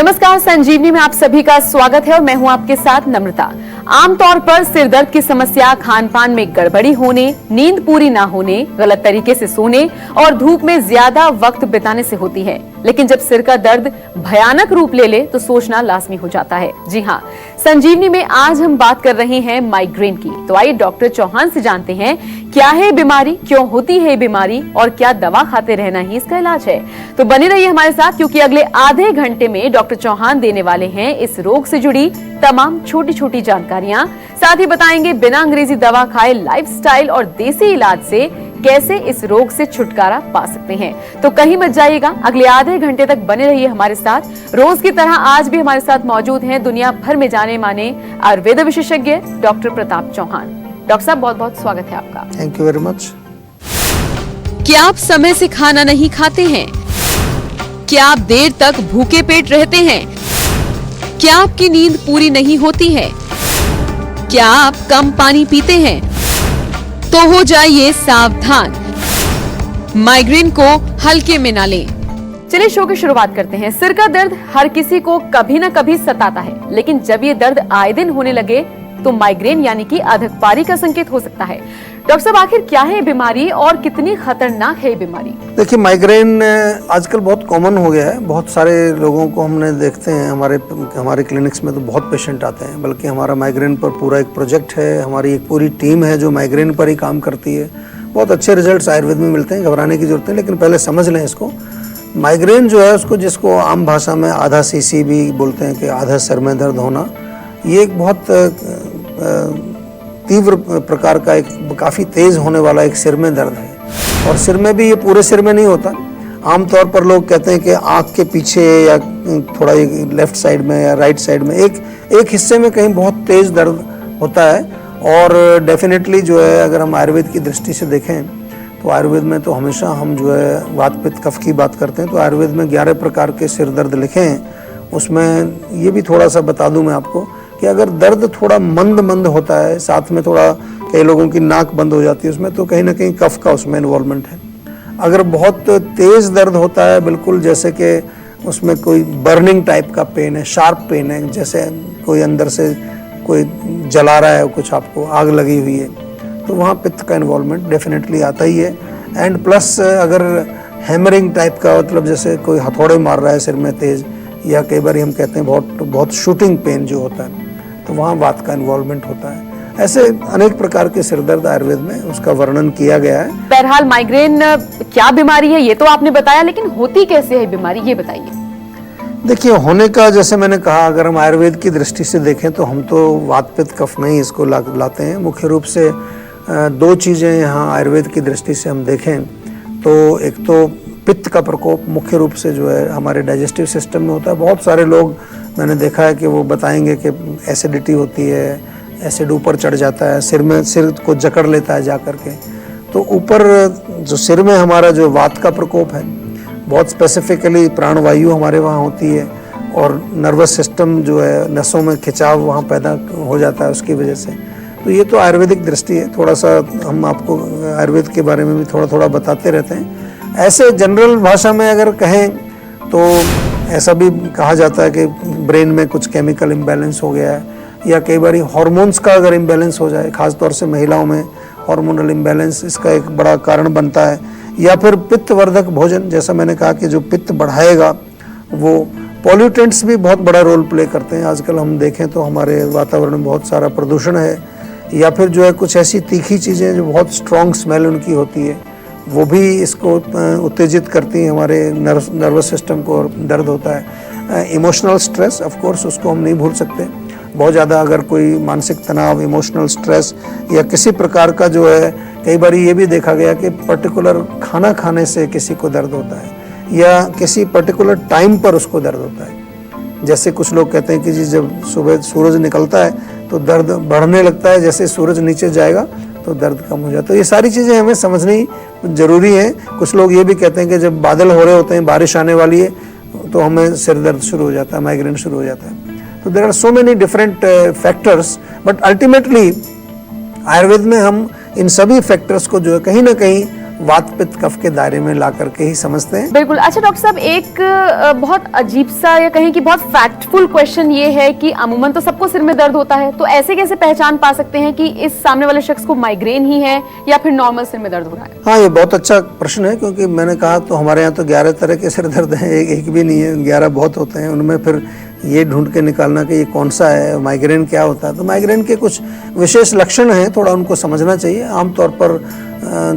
नमस्कार, संजीवनी में आप सभी का स्वागत है और मैं हूं आपके साथ नम्रता। आमतौर पर सिर दर्द की समस्या खान पान में गड़बड़ी होने, नींद पूरी ना होने, गलत तरीके से सोने और धूप में ज्यादा वक्त बिताने से होती है। लेकिन जब सिर का दर्द भयानक रूप ले ले तो सोचना लाजमी हो जाता है। जी हाँ, संजीवनी में आज हम बात कर रहे हैं माइग्रेन की। तो आइए डॉक्टर चौहान से जानते हैं क्या है बीमारी, क्यों होती है बीमारी और क्या दवा खाते रहना ही इसका इलाज है। तो बने रहिए हमारे साथ, क्योंकि अगले आधे घंटे में डॉक्टर चौहान देने वाले हैं इस रोग से जुड़ी तमाम छोटी छोटी जानकारियां। साथ ही बताएंगे बिना अंग्रेजी दवा खाए लाइफस्टाइल और देसी इलाज से कैसे इस रोग से छुटकारा पा सकते हैं। तो कहीं मत जाइएगा, अगले आधे घंटे तक बने रहिए हमारे साथ। रोज की तरह आज भी हमारे साथ मौजूद हैं दुनिया भर में जाने माने आयुर्वेद विशेषज्ञ डॉक्टर प्रताप चौहान। डॉक्टर साहब, बहुत बहुत स्वागत है आपका। Thank you very much. क्या आप समय से खाना नहीं खाते हैं? क्या आप देर तक भूखे पेट रहते हैं? क्या आपकी नींद पूरी नहीं होती है? क्या आप कम पानी पीते हैं? तो हो जाइए सावधान, माइग्रेन को हल्के में ना लें। चलिए शो की शुरुआत करते हैं। सिर का दर्द हर किसी को कभी न कभी सताता है, लेकिन जब ये दर्द आए दिन होने लगे तो माइग्रेन यानी कि अधकपारी का संकेत हो सकता है। डॉक्टर साहब, आखिर क्या है बीमारी और कितनी खतरनाक है ये बीमारी? देखिए, माइग्रेन आजकल बहुत कॉमन हो गया है। बहुत सारे लोगों को हमने देखते हैं हमारे क्लिनिक्स में, तो बहुत पेशेंट आते हैं। बल्कि हमारा माइग्रेन पर पूरा एक प्रोजेक्ट है, हमारी एक पूरी टीम है जो माइग्रेन पर ही काम करती है। बहुत अच्छे रिजल्ट्स आयुर्वेद में मिलते हैं, घबराने की जरूरत नहीं। लेकिन पहले समझ लें इसको, माइग्रेन जो है उसको, जिसको आम भाषा में आधा सीसी भी बोलते हैं कि आधा सर में दर्द होना, ये एक बहुत तीव्र प्रकार का, एक काफ़ी तेज़ होने वाला एक सिर में दर्द है। और सिर में भी, ये पूरे सिर में नहीं होता। आमतौर पर लोग कहते हैं कि आँख के पीछे या थोड़ा लेफ्ट साइड में या राइट साइड में एक हिस्से में कहीं बहुत तेज़ दर्द होता है। और डेफिनेटली जो है, अगर हम आयुर्वेद की दृष्टि से देखें तो आयुर्वेद में तो हमेशा हम जो है वात पित्त कफ की बात करते हैं। तो आयुर्वेद में 11 प्रकार के सिर दर्द लिखे हैं। उसमें ये भी थोड़ा सा बता दूं मैं आपको कि अगर दर्द थोड़ा मंद होता है, साथ में थोड़ा कई लोगों की नाक बंद हो जाती है उसमें, तो कहीं ना कहीं कफ का उसमें इन्वॉल्वमेंट है। अगर बहुत तेज़ दर्द होता है, बिल्कुल जैसे कि उसमें कोई बर्निंग टाइप का पेन है, शार्प पेन है, जैसे कोई अंदर से कोई जला रहा है, कुछ आपको आग लगी हुई है, तो वहाँ पित्त का इन्वॉल्वमेंट डेफिनेटली आता ही है। एंड प्लस अगर हैमरिंग टाइप का, मतलब जैसे कोई हथौड़े मार रहा है सिर में तेज़, या कई बार हम कहते हैं बहुत शूटिंग पेन जो होता है, तो वहाँ वात का इन्वॉल्वमेंट होता है। ऐसे अनेक प्रकार के सिर दर्द आयुर्वेद में उसका वर्णन किया गया है। बहरहाल, माइग्रेन क्या बीमारी है ये तो आपने बताया, लेकिन होती कैसे है बीमारी, ये बताइए। देखिए, होने का, जैसे मैंने कहा, अगर हम आयुर्वेद की दृष्टि से देखें तो हम तो वात पित्त कफ में ही इसको लाते हैं। मुख्य रूप से दो चीज़ें यहाँ आयुर्वेद की दृष्टि से हम देखें तो एक तो पित्त का प्रकोप मुख्य रूप से जो है हमारे डाइजेस्टिव सिस्टम में होता है। बहुत सारे लोग मैंने देखा है कि वो बताएंगे कि एसिडिटी होती है, एसिड ऊपर चढ़ जाता है, सिर को जकड़ लेता है जा कर के। तो ऊपर जो सिर में हमारा जो वात का प्रकोप है, बहुत स्पेसिफिकली प्राणवायु हमारे वहाँ होती है, और नर्वस सिस्टम जो है, नसों में खिंचाव वहाँ पैदा हो जाता है उसकी वजह से। तो ये तो आयुर्वेदिक दृष्टि है। थोड़ा सा हम आपको आयुर्वेद के बारे में भी थोड़ा बताते रहते हैं। ऐसे जनरल भाषा में अगर कहें तो ऐसा भी कहा जाता है कि ब्रेन में कुछ केमिकल इम्बैलेंस हो गया है, या कई बार हार्मोन्स का अगर इम्बैलेंस हो जाए, खासतौर से महिलाओं में हार्मोनल इम्बैलेंस इसका एक बड़ा कारण बनता है। या फिर पित्तवर्धक भोजन, जैसा मैंने कहा कि जो पित्त बढ़ाएगा, वो पॉल्यूटेंट्स भी बहुत बड़ा रोल प्ले करते हैं। आजकल हम देखें तो हमारे वातावरण में बहुत सारा प्रदूषण है, या फिर जो है कुछ ऐसी तीखी चीज़ें जो बहुत स्ट्रॉन्ग स्मेल उनकी होती है, वो भी इसको उत्तेजित करती हैं, हमारे नर्वस सिस्टम को, और दर्द होता है। इमोशनल स्ट्रेस, ऑफ कोर्स उसको हम नहीं भूल सकते। बहुत ज़्यादा अगर कोई मानसिक तनाव, इमोशनल स्ट्रेस या किसी प्रकार का जो है, कई बार ये भी देखा गया कि पर्टिकुलर खाना खाने से किसी को दर्द होता है, या किसी पर्टिकुलर टाइम पर उसको दर्द होता है। जैसे कुछ लोग कहते हैं कि जी जब सुबह सूरज निकलता है तो दर्द बढ़ने लगता है, जैसे सूरज नीचे जाएगा तो दर्द कम हो जाता है। तो ये सारी चीज़ें हमें समझनी जरूरी है। कुछ लोग ये भी कहते हैं कि जब बादल हो रहे होते हैं, बारिश आने वाली है, तो हमें सिर दर्द शुरू हो जाता है, माइग्रेन शुरू हो जाता है। तो there are so many different factors, but ultimately Ayurveda में हम इन सभी फैक्टर्स को जो है कहीं ना कहीं वात पित्त कफ के दायरे में ला करके ही समझते हैं। बिल्कुल। अच्छा डॉक्टर साहब, एक बहुत अजीब सा या कहें कि बहुत फैक्टफुल क्वेश्चन ये है कि अमूमन तो सबको सिर में दर्द होता है, तो ऐसे कैसे पहचान पा सकते हैं कि इस सामने वाले शख्स को माइग्रेन ही है या फिर नॉर्मल सिर में दर्द हो रहा है? हाँ, ये बहुत अच्छा प्रश्न है, क्योंकि मैंने कहा तो हमारे यहाँ तो 11 तरह के सिर दर्द हैं, एक भी नहीं है, 11 बहुत होते हैं। उनमें फिर ये ढूंढ के निकालना कि ये कौन सा है, माइग्रेन क्या होता है, तो माइग्रेन के कुछ विशेष लक्षण हैं, थोड़ा उनको समझना चाहिए। आमतौर पर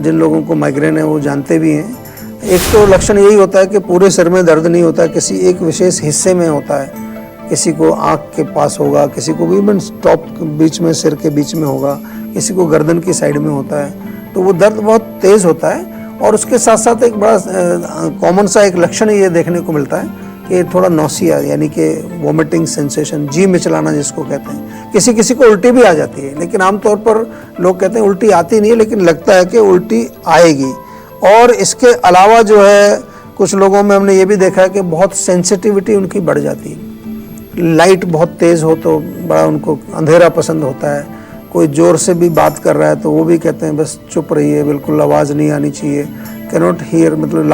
जिन लोगों को माइग्रेन है वो जानते भी हैं। एक तो लक्षण यही होता है कि पूरे सिर में दर्द नहीं होता, किसी एक विशेष हिस्से में होता है। किसी को आँख के पास होगा, किसी को भी इवन टॉप बीच में, सिर के बीच में होगा, किसी को गर्दन की साइड में होता है। तो वो दर्द बहुत तेज़ होता है। और उसके साथ साथ एक बड़ा कॉमन सा एक लक्षण ये देखने को मिलता है कि थोड़ा नौसिया, यानी कि वोमिटिंग सेंसेशन, जी मिचलाना जिसको कहते हैं। किसी किसी को उल्टी भी आ जाती है, लेकिन आमतौर पर लोग कहते हैं उल्टी आती नहीं है, लेकिन लगता है कि उल्टी आएगी। और इसके अलावा जो है कुछ लोगों में हमने ये भी देखा है कि बहुत सेंसिटिविटी उनकी बढ़ जाती है। लाइट बहुत तेज़ हो तो बड़ा उनको अंधेरा पसंद होता है। कोई ज़ोर से भी बात कर रहा है तो वो भी कहते हैं बस चुप रहिए, बिल्कुल आवाज़ नहीं आनी चाहिए। कैनॉट हियर, मतलब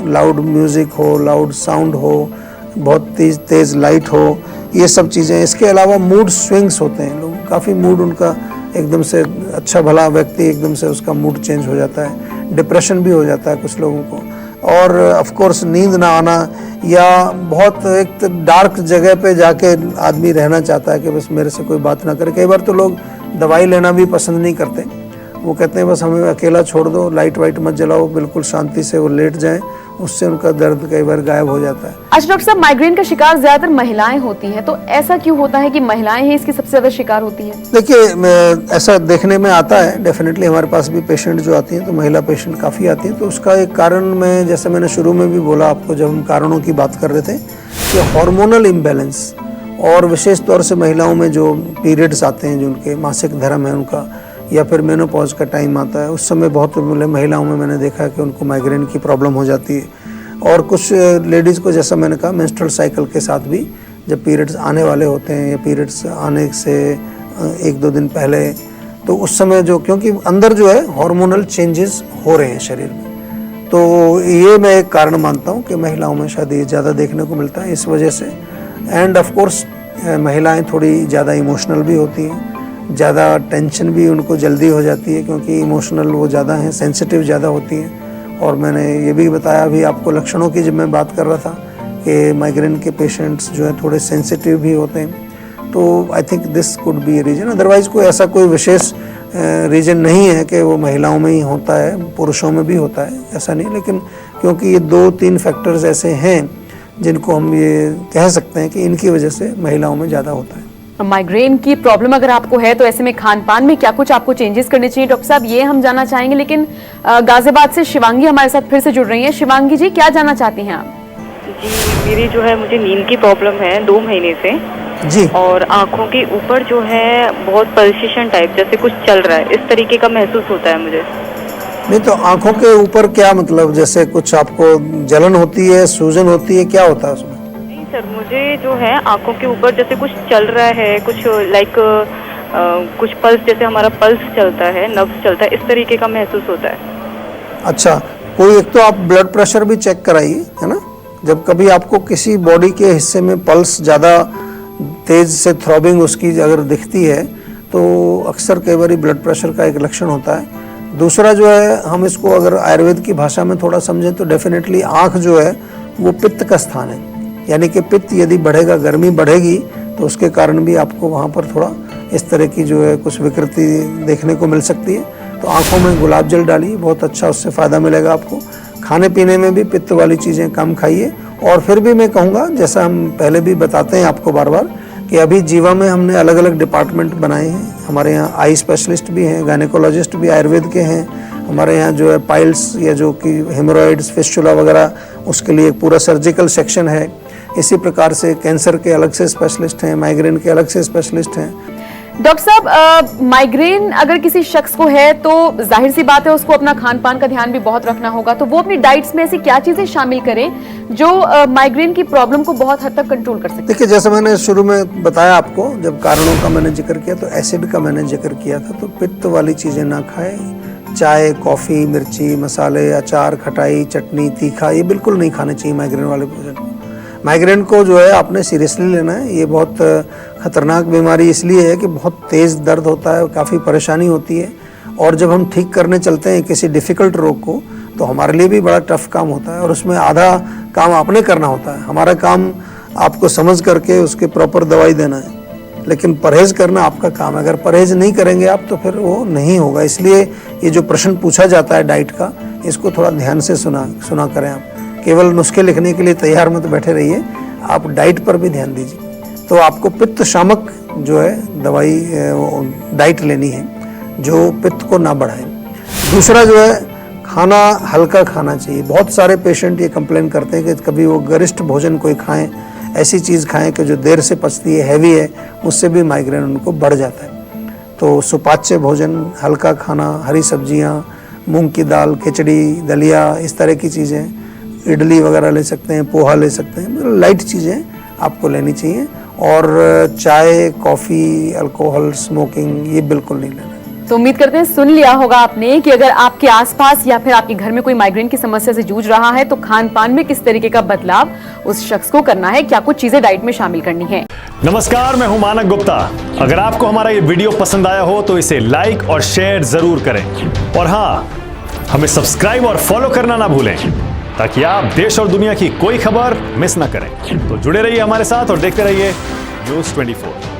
लाउड म्यूज़िक हो, लाउड साउंड हो, बहुत तेज़ लाइट हो, ये सब चीज़ें। इसके अलावा मूड स्विंग्स होते हैं, लोग काफ़ी मूड उनका एकदम से, अच्छा भला व्यक्ति एकदम से उसका मूड चेंज हो जाता है। डिप्रेशन भी हो जाता है कुछ लोगों को। और ऑफ कोर्स नींद ना आना, या बहुत एक तो डार्क जगह पे जाके आदमी रहना चाहता है कि बस मेरे से कोई बात ना करे। कई बार तो लोग दवाई लेना भी पसंद नहीं करते, वो कहते हैं बस हमें अकेला छोड़ दो, लाइट वाइट मत जलाओ, बिल्कुल शांति से वो लेट जाएं, उससे उनका दर्द कई बार गायब हो जाता है। अच्छा डॉक्टर साहब, माइग्रेन का शिकार ज्यादातर महिलाएं होती हैं, तो ऐसा क्यों होता है कि महिलाएं ही इसकी सबसे ज्यादा शिकार होती हैं? देखिए, ऐसा देखने में आता है, डेफिनेटली हमारे पास भी पेशेंट जो आती हैं तो महिला पेशेंट काफ़ी आती हैं। तो उसका एक कारण, मैं जैसे मैंने शुरू में भी बोला आपको जब हम कारणों की बात कर रहे थे, कि हार्मोनल इम्बैलेंस, और विशेष तौर से महिलाओं में जो पीरियड्स आते हैं, जो उनके मासिक धर्म है उनका, या फिर मेनोपॉज का टाइम आता है, उस समय बहुत महिलाओं में मैंने देखा है कि उनको माइग्रेन की प्रॉब्लम हो जाती है। और कुछ लेडीज़ को, जैसा मैंने कहा, मेंस्ट्रुअल साइकिल के साथ भी जब पीरियड्स आने वाले होते हैं या पीरियड्स आने से 1-2 दिन पहले, तो उस समय जो, क्योंकि अंदर जो है हार्मोनल चेंजेस हो रहे हैं शरीर में, तो ये मैं एक कारण मानता हूँ कि महिलाओं में शायद ये ज़्यादा देखने को मिलता है इस वजह से। एंड ऑफ कोर्स महिलाएं थोड़ी ज़्यादा इमोशनल भी होती हैं, ज़्यादा टेंशन भी उनको जल्दी हो जाती है, क्योंकि इमोशनल वो ज़्यादा हैं, सेंसिटिव ज़्यादा होती हैं। और मैंने ये भी बताया अभी आपको लक्षणों की, जब मैं बात कर रहा था कि माइग्रेन के पेशेंट्स जो है थोड़े सेंसिटिव भी होते हैं। तो I think this could be a reason. Otherwise कोई ऐसा कोई विशेष रीज़न नहीं है कि वो महिलाओं में ही होता है, पुरुषों में भी होता है, ऐसा नहीं। लेकिन क्योंकि ये 2-3 फैक्टर्स ऐसे हैं जिनको हम ये कह सकते हैं कि इनकी वजह से महिलाओं में ज़्यादा होता है। माइग्रेन की प्रॉब्लम अगर आपको है तो ऐसे में खान पान में क्या कुछ आपको चेंजेस करने चाहिए डॉक्टर साहब, ये हम जानना चाहेंगे। लेकिन गाजियाबाद से शिवांगी हमारे साथ फिर से जुड़ रही हैं। शिवांगी जी, क्या जानना चाहती हैं आप? जी, मेरी जो है, मुझे नींद की प्रॉब्लम है 2 महीने से जी। और आंखों के ऊपर जो है बहुत पल्सेशन टाइप, जैसे कुछ चल रहा है, इस तरीके का महसूस होता है मुझे। नहीं तो आंखों के ऊपर क्या मतलब, जैसे कुछ आपको जलन होती है, सूजन होती है, क्या होता है उसमें? नहीं सर, मुझे जो है आंखों के ऊपर जैसे कुछ चल रहा है, कुछ लाइक कुछ पल्स, जैसे हमारा पल्स चलता है, नब्ज चलता है, इस तरीके का महसूस होता है। अच्छा, कोई एक तो आप ब्लड प्रेशर भी चेक कराइए, है ना। जब कभी आपको किसी बॉडी के हिस्से में पल्स ज़्यादा तेज़ से थ्रॉबिंग उसकी अगर दिखती है तो अक्सर कई बार ब्लड प्रेशर का एक लक्षण होता है। दूसरा जो है, हम इसको अगर आयुर्वेद की भाषा में थोड़ा समझें तो डेफिनेटली आँख जो है वो पित्त का स्थान है, यानी कि पित्त यदि बढ़ेगा, गर्मी बढ़ेगी, तो उसके कारण भी आपको वहाँ पर थोड़ा इस तरह की जो है कुछ विकृति देखने को मिल सकती है। तो आँखों में गुलाब जल डालिए, बहुत अच्छा उससे फ़ायदा मिलेगा आपको। खाने पीने में भी पित्त वाली चीज़ें कम खाइए। और फिर भी मैं कहूँगा, जैसा हम पहले भी बताते हैं आपको बार बार, कि अभी जीवा में हमने अलग अलग डिपार्टमेंट बनाए हैं। हमारे यहाँ आई स्पेशलिस्ट भी हैं, गायनेकोलॉजिस्ट भी आयुर्वेद के हैं। हमारे यहाँ जो है पाइल्स या जो कि हेमोरॉइड्स, फिस्टुला वगैरह, उसके लिए पूरा सर्जिकल सेक्शन है। इसी प्रकार से कैंसर के अलग से स्पेशलिस्ट हैं, माइग्रेन के अलग से स्पेशलिस्ट हैं। डॉक्टर साहब, माइग्रेन अगर किसी शख्स को है तो जाहिर सी बात है उसको अपना खान पान का ध्यान भी बहुत रखना होगा, तो वो अपनी डाइट्स में ऐसी क्या चीजें शामिल करें जो माइग्रेन की प्रॉब्लम को बहुत हद तक कंट्रोल कर सके? देखिए, जैसे मैंने शुरू में बताया आपको, जब कारणों का मैंने जिक्र किया तो एसिड का मैंने जिक्र किया था, तो पित्त वाली चीज़ें ना खाएं, चाय, कॉफ़ी, मिर्ची, मसाले, अचार, खटाई, चटनी, तीखा, ये बिल्कुल नहीं खाने चाहिए माइग्रेन वाले भोजन को। माइग्रेन को जो है आपने सीरियसली लेना है। ये बहुत ख़तरनाक बीमारी इसलिए है कि बहुत तेज़ दर्द होता है, काफ़ी परेशानी होती है, और जब हम ठीक करने चलते हैं किसी डिफ़िकल्ट रोग को तो हमारे लिए भी बड़ा टफ काम होता है, और उसमें आधा काम आपने करना होता है। हमारा काम आपको समझ करके उसके प्रॉपर दवाई देना है, लेकिन परहेज़ करना आपका काम है। अगर परहेज़ नहीं करेंगे आप तो फिर वो नहीं होगा। इसलिए ये जो प्रश्न पूछा जाता है डाइट का, इसको थोड़ा ध्यान से सुना करें आप। केवल नुस्खे लिखने के लिए तैयार मत बैठे रहिए, आप डाइट पर भी ध्यान दीजिए। तो आपको पित्त शामक जो है दवाई डाइट लेनी है जो पित्त को ना बढ़ाए। दूसरा जो है खाना हल्का खाना चाहिए। बहुत सारे पेशेंट ये कंप्लेन करते हैं कि कभी वो गरिष्ठ भोजन कोई खाएं, ऐसी चीज़ खाएं कि जो देर से पचती है, हैवी है, उससे भी माइग्रेन उनको बढ़ जाता है। तो सुपाच्य भोजन, हल्का खाना, हरी सब्जियां, मूंग की दाल, खिचड़ी, दलिया, इस तरह की चीज़ें, इडली वगैरह ले सकते हैं, पोहा ले सकते हैं, मतलब लाइट चीज़ें आपको लेनी चाहिए। और चाय, कॉफ़ी, अल्कोहल, स्मोकिंग ये बिल्कुल नहीं लेना। तो उम्मीद करते हैं सुन लिया होगा आपने कि अगर आपके आसपास या फिर आपके घर में कोई माइग्रेन की समस्या से जूझ रहा है तो खान पान में किस तरीके का बदलाव उस शख्स को करना है, क्या कुछ चीजें डाइट में शामिल करनी है। नमस्कार, मैं हूं मानक गुप्ता। अगर आपको हमारा ये वीडियो पसंद आया हो तो इसे लाइक और शेयर जरूर करें, और हाँ, हमें सब्सक्राइब और फॉलो करना ना भूलें ताकि आप देश और दुनिया की कोई खबर मिस ना करें। तो जुड़े रहिए हमारे साथ और देखते रहिए News 24।